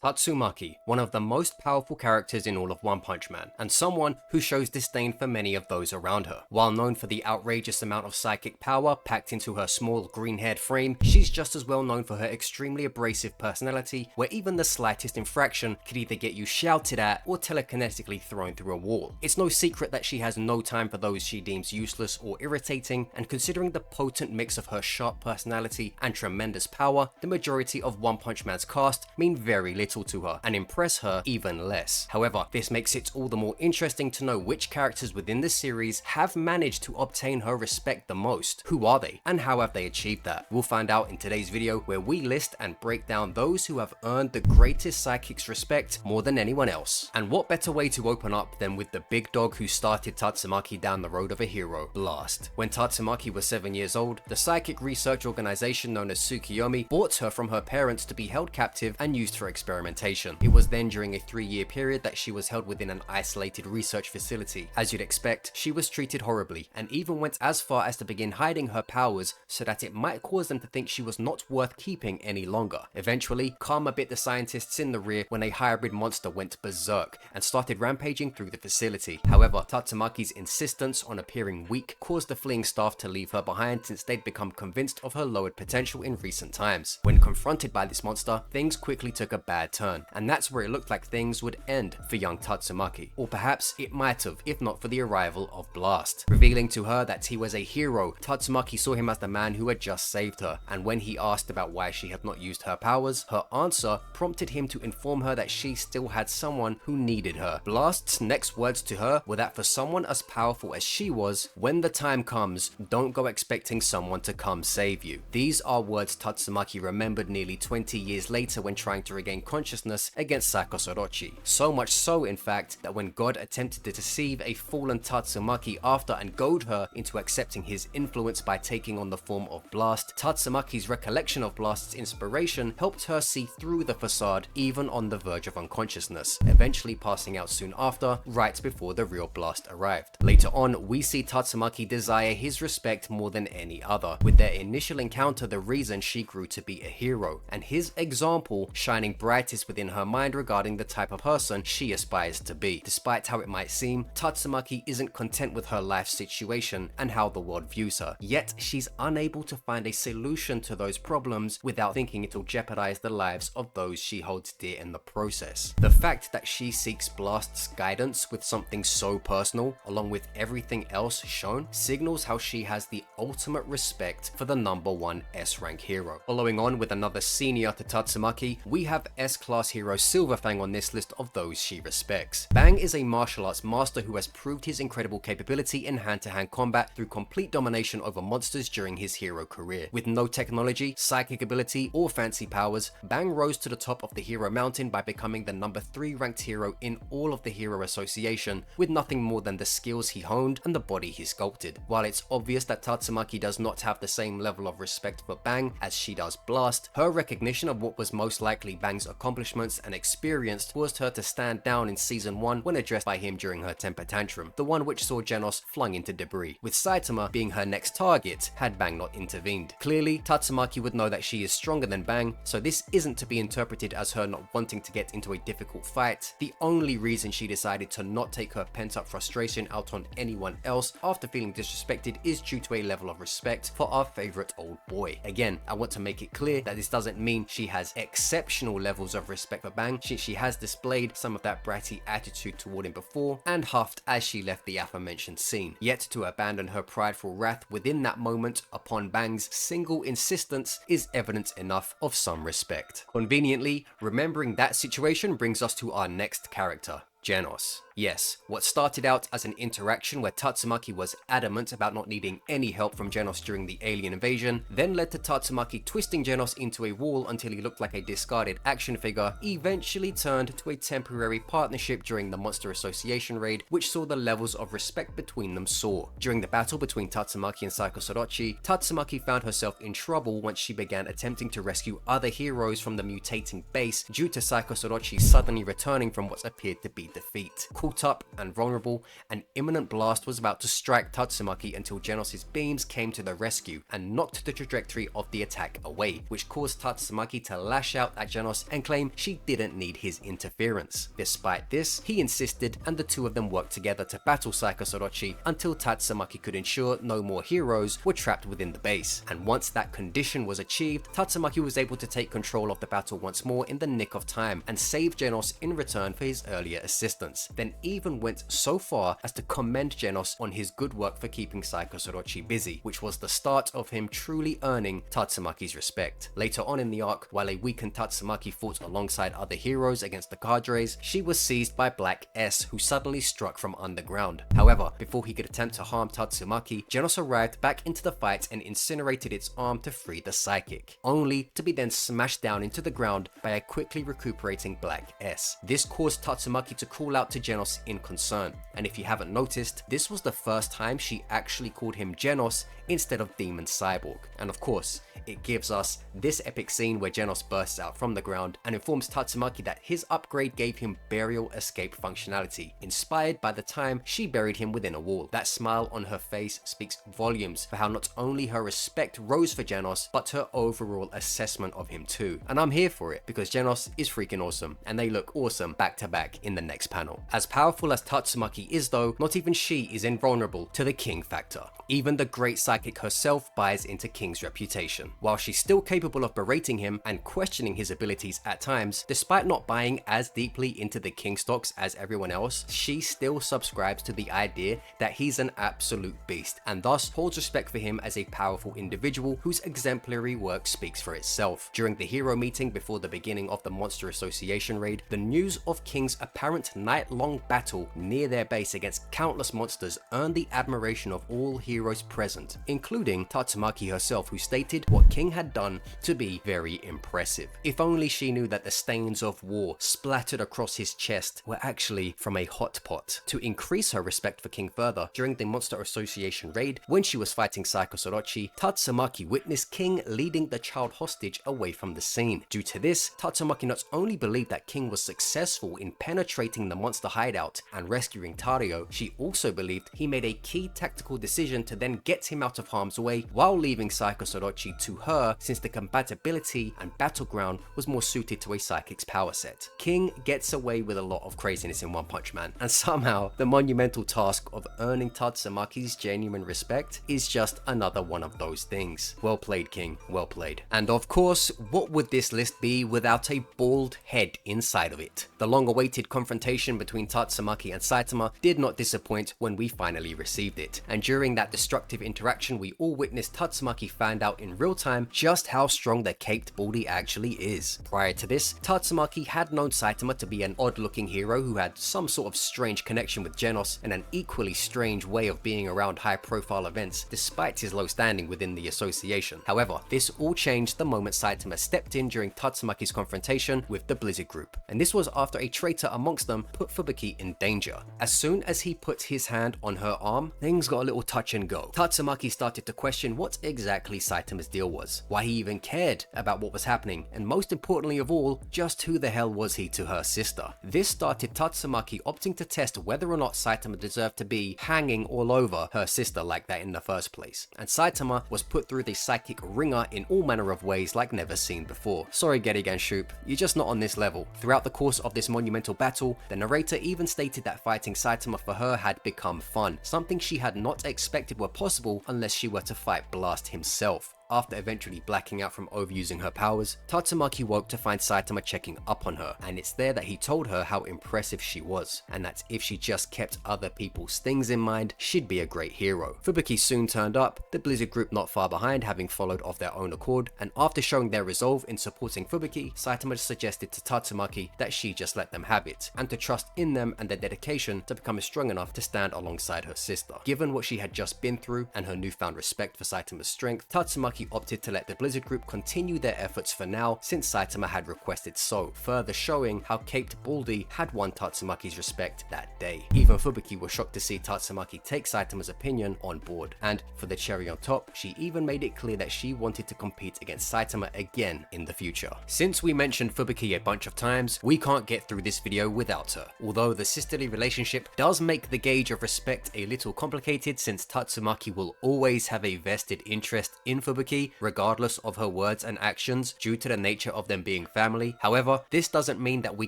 Tatsumaki, one of the most powerful characters in all of One Punch Man, and someone who shows disdain for many of those around her. While known for the outrageous amount of psychic power packed into her small green-haired frame, she's just as well known for her extremely abrasive personality, where even the slightest infraction could either get you shouted at or telekinetically thrown through a wall. It's no secret that she has no time for those she deems useless or irritating, and considering the potent mix of her sharp personality and tremendous power, the majority of One Punch Man's cast mean very little to her and impress her even less. However, this makes it all the more interesting to know which characters within the series have managed to obtain her respect the most. Who are they and how have they achieved that? We'll find out in today's video, where we list and break down those who have earned the greatest psychic's respect more than anyone else. And what better way to open up than with the big dog who started Tatsumaki down the road of a hero, Blast. When Tatsumaki was 7 years old, the psychic research organization known as Tsukiyomi bought her from her parents to be held captive and used for experimentation. It was then during a 3-year period that she was held within an isolated research facility. As you'd expect, she was treated horribly and even went as far as to begin hiding her powers so that it might cause them to think she was not worth keeping any longer. Eventually, karma bit the scientists in the rear when a hybrid monster went berserk and started rampaging through the facility. However, Tatsumaki's insistence on appearing weak caused the fleeing staff to leave her behind, since they'd become convinced of her lowered potential in recent times. When confronted by this monster, things quickly took a bad turn, and that's where it looked like things would end for young Tatsumaki. Or perhaps it might have, if not for the arrival of Blast. Revealing to her that he was a hero, Tatsumaki saw him as the man who had just saved her, and when he asked about why she had not used her powers, her answer prompted him to inform her that she still had someone who needed her. Blast's next words to her were that for someone as powerful as she was, when the time comes, don't go expecting someone to come save you. These are words Tatsumaki remembered nearly 20 years later when trying to regain consciousness against Sakosorochi. So much so, in fact, that when God attempted to deceive a fallen Tatsumaki after and goad her into accepting his influence by taking on the form of Blast, Tatsumaki's recollection of Blast's inspiration helped her see through the facade even on the verge of unconsciousness, eventually passing out soon after, right before the real Blast arrived. Later on, we see Tatsumaki desire his respect more than any other, with their initial encounter the reason she grew to be a hero, and his example shining brightest within her mind regarding the type of person she aspires to be. Despite how it might seem, Tatsumaki isn't content with her life situation and how the world views her, yet she's unable to find a solution to those problems without thinking it'll jeopardize the lives of those she holds dear in the process. The fact that she seeks Blast's guidance with something so personal, along with everything else shown, signals how she has the ultimate respect for the #1 S-rank hero. Following on with another senior to Tatsumaki, we have S-class hero Silverfang on this list of those she respects. Bang is a martial arts master who has proved his incredible capability in hand-to-hand combat through complete domination over monsters during his hero career. With no technology, psychic ability, or fancy powers, Bang rose to the top of the hero mountain by becoming the #3 ranked hero in all of the Hero Association, with nothing more than the skills he honed and the body he sculpted. While it's obvious that Tatsumaki does not have the same level of respect for Bang as she does Blast, her recognition of what was most likely Bang's accomplishments and experience caused her to stand down in season 1 when addressed by him during her temper tantrum, the one which saw Genos flung into debris, with Saitama being her next target had Bang not intervened. Clearly, Tatsumaki would know that she is stronger than Bang, so this isn't to be interpreted as her not wanting to get into a difficult fight. The only reason she decided to not take her pent-up frustration out on anyone else after feeling disrespected is due to a level of respect for our favorite old boy. Again, I want to make it clear that this doesn't mean she has exceptional levels of respect for Bang, since she has displayed some of that bratty attitude toward him before and huffed as she left the aforementioned scene. Yet to abandon her prideful wrath within that moment upon Bang's single insistence is evidence enough of some respect. Conveniently, remembering that situation brings us to our next character, Genos. Yes, what started out as an interaction where Tatsumaki was adamant about not needing any help from Genos during the alien invasion, then led to Tatsumaki twisting Genos into a wall until he looked like a discarded action figure, eventually turned to a temporary partnership during the Monster Association raid, which saw the levels of respect between them soar. During the battle between Tatsumaki and Sakosorochi, Tatsumaki found herself in trouble once she began attempting to rescue other heroes from the mutating base due to Sakosorochi suddenly returning from what appeared to be defeat. Caught up and vulnerable, an imminent blast was about to strike Tatsumaki until Genos' beams came to the rescue and knocked the trajectory of the attack away, which caused Tatsumaki to lash out at Genos and claim she didn't need his interference. Despite this, he insisted, and the two of them worked together to battle Saika Sorochi until Tatsumaki could ensure no more heroes were trapped within the base. And once that condition was achieved, Tatsumaki was able to take control of the battle once more in the nick of time and save Genos in return for his earlier assistance, then even went so far as to commend Genos on his good work for keeping Saika Sorochi busy, which was the start of him truly earning Tatsumaki's respect. Later on in the arc, while a weakened Tatsumaki fought alongside other heroes against the cadres, she was seized by Black S, who suddenly struck from underground. However, before he could attempt to harm Tatsumaki, Genos arrived back into the fight and incinerated its arm to free the psychic, only to be then smashed down into the ground by a quickly recuperating Black S. This caused Tatsumaki to call out to Genos in concern, and if you haven't noticed, this was the first time she actually called him Genos instead of Demon Cyborg. And of course, it gives us this epic scene where Genos bursts out from the ground and informs Tatsumaki that his upgrade gave him burial escape functionality, inspired by the time she buried him within a wall. That smile on her face speaks volumes for how not only her respect rose for Genos, but her overall assessment of him too. And I'm here for it, because Genos is freaking awesome, and they look awesome back to back in the next panel. As powerful as Tatsumaki is though, not even she is invulnerable to the King factor. Even the great psychic herself buys into King's reputation. While she's still capable of berating him and questioning his abilities at times, despite not buying as deeply into the King stocks as everyone else, she still subscribes to the idea that he's an absolute beast, and thus holds respect for him as a powerful individual whose exemplary work speaks for itself. During the hero meeting before the beginning of the Monster Association raid, the news of King's apparent night-long battle near their base against countless monsters earned the admiration of all heroes present, including Tatsumaki herself, who stated what King had done to be very impressive. If only she knew that the stains of war splattered across his chest were actually from a hot pot. To increase her respect for King further, during the Monster Association raid, when she was fighting Saika Sorochi, Tatsumaki witnessed King leading the child hostage away from the scene. Due to this, Tatsumaki not only believed that King was successful in penetrating the monster hideout and rescuing Tario, she also believed he made a key tactical decision to then get him out of harm's way while leaving Saika Sorochi to her, since the compatibility and battleground was more suited to a psychic's power set. King gets away with a lot of craziness in One Punch Man, and somehow the monumental task of earning Tatsumaki's genuine respect is just another one of those things. Well played, King, well played. And of course, what would this list be without a bald head inside of it? The long-awaited confrontation between Tatsumaki and Saitama did not disappoint when we finally received it, and during that destructive interaction we all witnessed Tatsumaki find out in real time just how strong the caped baldy actually is. Prior to this, Tatsumaki had known Saitama to be an odd-looking hero who had some sort of strange connection with Genos and an equally strange way of being around high-profile events despite his low standing within the association. However, this all changed the moment Saitama stepped in during Tatsumaki's confrontation with the Blizzard group, and this was after a traitor amongst them put Fubuki in danger. As soon as he put his hand on her arm, things got a little touch and go. Tatsumaki started to question what exactly Saitama's deal was, why he even cared about what was happening, and most importantly of all, just who the hell was he to her sister. This started Tatsumaki opting to test whether or not Saitama deserved to be hanging all over her sister like that in the first place, and Saitama was put through the psychic ringer in all manner of ways like never seen before. Sorry Gerigan Shoop, you're just not on this level. Throughout the course of this monumental battle, the narrator even stated that fighting Saitama for her had become fun, something she had not expected were possible unless she were to fight Blast himself. After eventually blacking out from overusing her powers, Tatsumaki woke to find Saitama checking up on her, and it's there that he told her how impressive she was, and that if she just kept other people's things in mind, she'd be a great hero. Fubuki soon turned up, the Blizzard group not far behind, having followed of their own accord, and after showing their resolve in supporting Fubuki, Saitama suggested to Tatsumaki that she just let them have it, and to trust in them and their dedication to become strong enough to stand alongside her sister. Given what she had just been through and her newfound respect for Saitama's strength, Tatsumaki Tatsumaki opted to let the Blizzard group continue their efforts for now since Saitama had requested so, further showing how Caped Baldy had won Tatsumaki's respect that day. Even Fubuki was shocked to see Tatsumaki take Saitama's opinion on board, and for the cherry on top, she even made it clear that she wanted to compete against Saitama again in the future. Since we mentioned Fubuki a bunch of times, we can't get through this video without her. Although the sisterly relationship does make the gauge of respect a little complicated, since Tatsumaki will always have a vested interest in Fubuki, regardless of her words and actions, due to the nature of them being family. However, this doesn't mean that we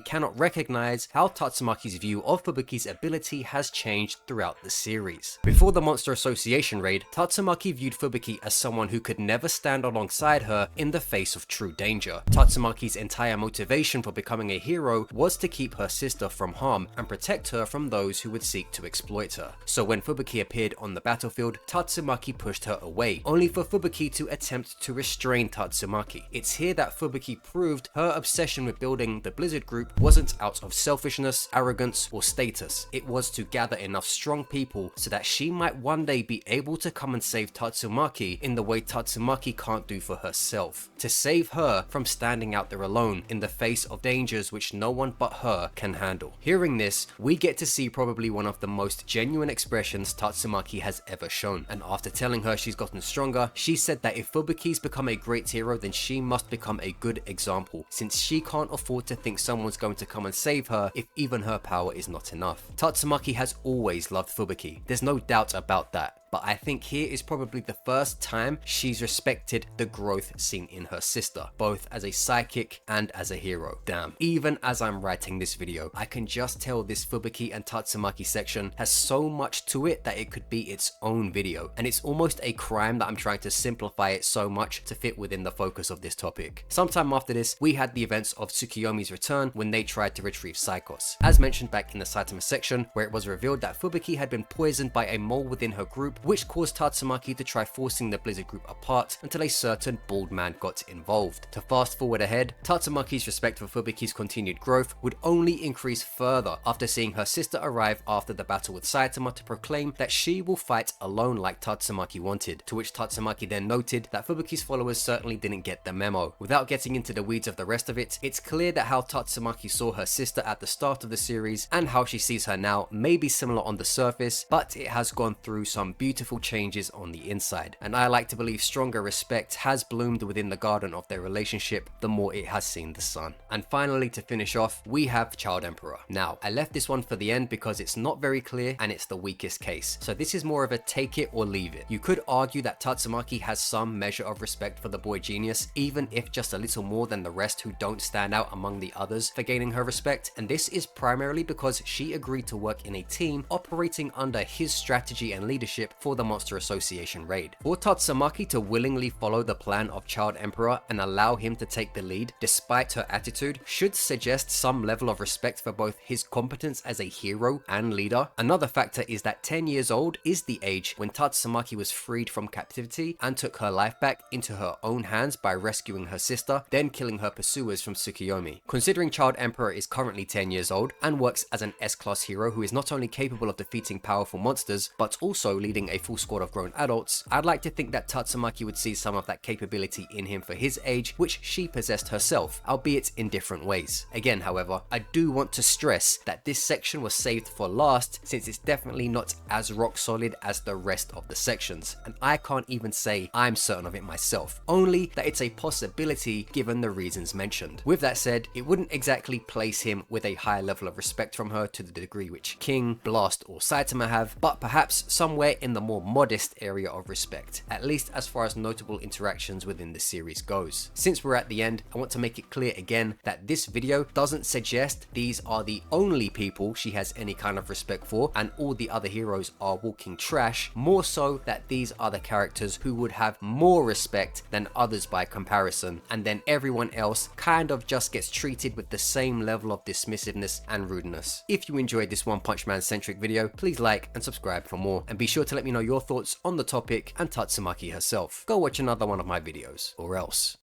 cannot recognize how Tatsumaki's view of Fubuki's ability has changed throughout the series. Before the Monster Association raid, Tatsumaki viewed Fubuki as someone who could never stand alongside her in the face of true danger. Tatsumaki's entire motivation for becoming a hero was to keep her sister from harm and protect her from those who would seek to exploit her. So when Fubuki appeared on the battlefield, Tatsumaki pushed her away, only for Fubuki to attempt to restrain Tatsumaki. It's here that Fubuki proved her obsession with building the Blizzard group wasn't out of selfishness, arrogance, or status. It was to gather enough strong people so that she might one day be able to come and save Tatsumaki in the way Tatsumaki can't do for herself. To save her from standing out there alone in the face of dangers which no one but her can handle. Hearing this, we get to see probably one of the most genuine expressions Tatsumaki has ever shown. And after telling her she's gotten stronger, she said that if Fubuki's become a great hero, then she must become a good example, since she can't afford to think someone's going to come and save her if even her power is not enough. Tatsumaki has always loved Fubuki, there's no doubt about that. But I think here is probably the first time she's respected the growth seen in her sister, both as a psychic and as a hero. Damn, even as I'm writing this video, I can just tell this Fubuki and Tatsumaki section has so much to it that it could be its own video, and it's almost a crime that I'm trying to simplify it so much to fit within the focus of this topic. Sometime after this, we had the events of Tsukiyomi's return when they tried to retrieve Psychos. As mentioned back in the Saitama section, where it was revealed that Fubuki had been poisoned by a mole within her group, which caused Tatsumaki to try forcing the Blizzard group apart until a certain bald man got involved. To fast forward ahead, Tatsumaki's respect for Fubuki's continued growth would only increase further after seeing her sister arrive after the battle with Saitama to proclaim that she will fight alone like Tatsumaki wanted, to which Tatsumaki then noted that Fubuki's followers certainly didn't get the memo. Without getting into the weeds of the rest of it, it's clear that how Tatsumaki saw her sister at the start of the series and how she sees her now may be similar on the surface, but it has gone through some beautiful changes on the inside, and I like to believe stronger respect has bloomed within the garden of their relationship the more it has seen the sun. And finally, to finish off, we have Child Emperor. Now, I left this one for the end because it's not very clear and it's the weakest case, so this is more of a take it or leave it. You could argue that Tatsumaki has some measure of respect for the boy genius, even if just a little more than the rest who don't stand out among the others for gaining her respect, and this is primarily because she agreed to work in a team operating under his strategy and leadership for the Monster Association raid. For Tatsumaki to willingly follow the plan of Child Emperor and allow him to take the lead despite her attitude should suggest some level of respect for both his competence as a hero and leader. Another factor is that 10 years old is the age when Tatsumaki was freed from captivity and took her life back into her own hands by rescuing her sister, then killing her pursuers from Tsukiyomi. Considering Child Emperor is currently 10 years old and works as an S-class hero who is not only capable of defeating powerful monsters, but also leading a full squad of grown adults, I'd like to think that Tatsumaki would see some of that capability in him for his age, which she possessed herself, albeit in different ways. Again, however, I do want to stress that this section was saved for last, since it's definitely not as rock solid as the rest of the sections, and I can't even say I'm certain of it myself, only that it's a possibility given the reasons mentioned. With that said, it wouldn't exactly place him with a high level of respect from her to the degree which King, Blast, or Saitama have, but perhaps somewhere in the more modest area of respect, at least as far as notable interactions within the series goes. Since we're at the end, I want to make it clear again that this video doesn't suggest these are the only people she has any kind of respect for and all the other heroes are walking trash, more so that these are the characters who would have more respect than others by comparison, and then everyone else kind of just gets treated with the same level of dismissiveness and rudeness. If you enjoyed this One Punch Man centric video, please like and subscribe for more, and be sure to let me know your thoughts on the topic and Tatsumaki herself. Go watch another one of my videos, or else.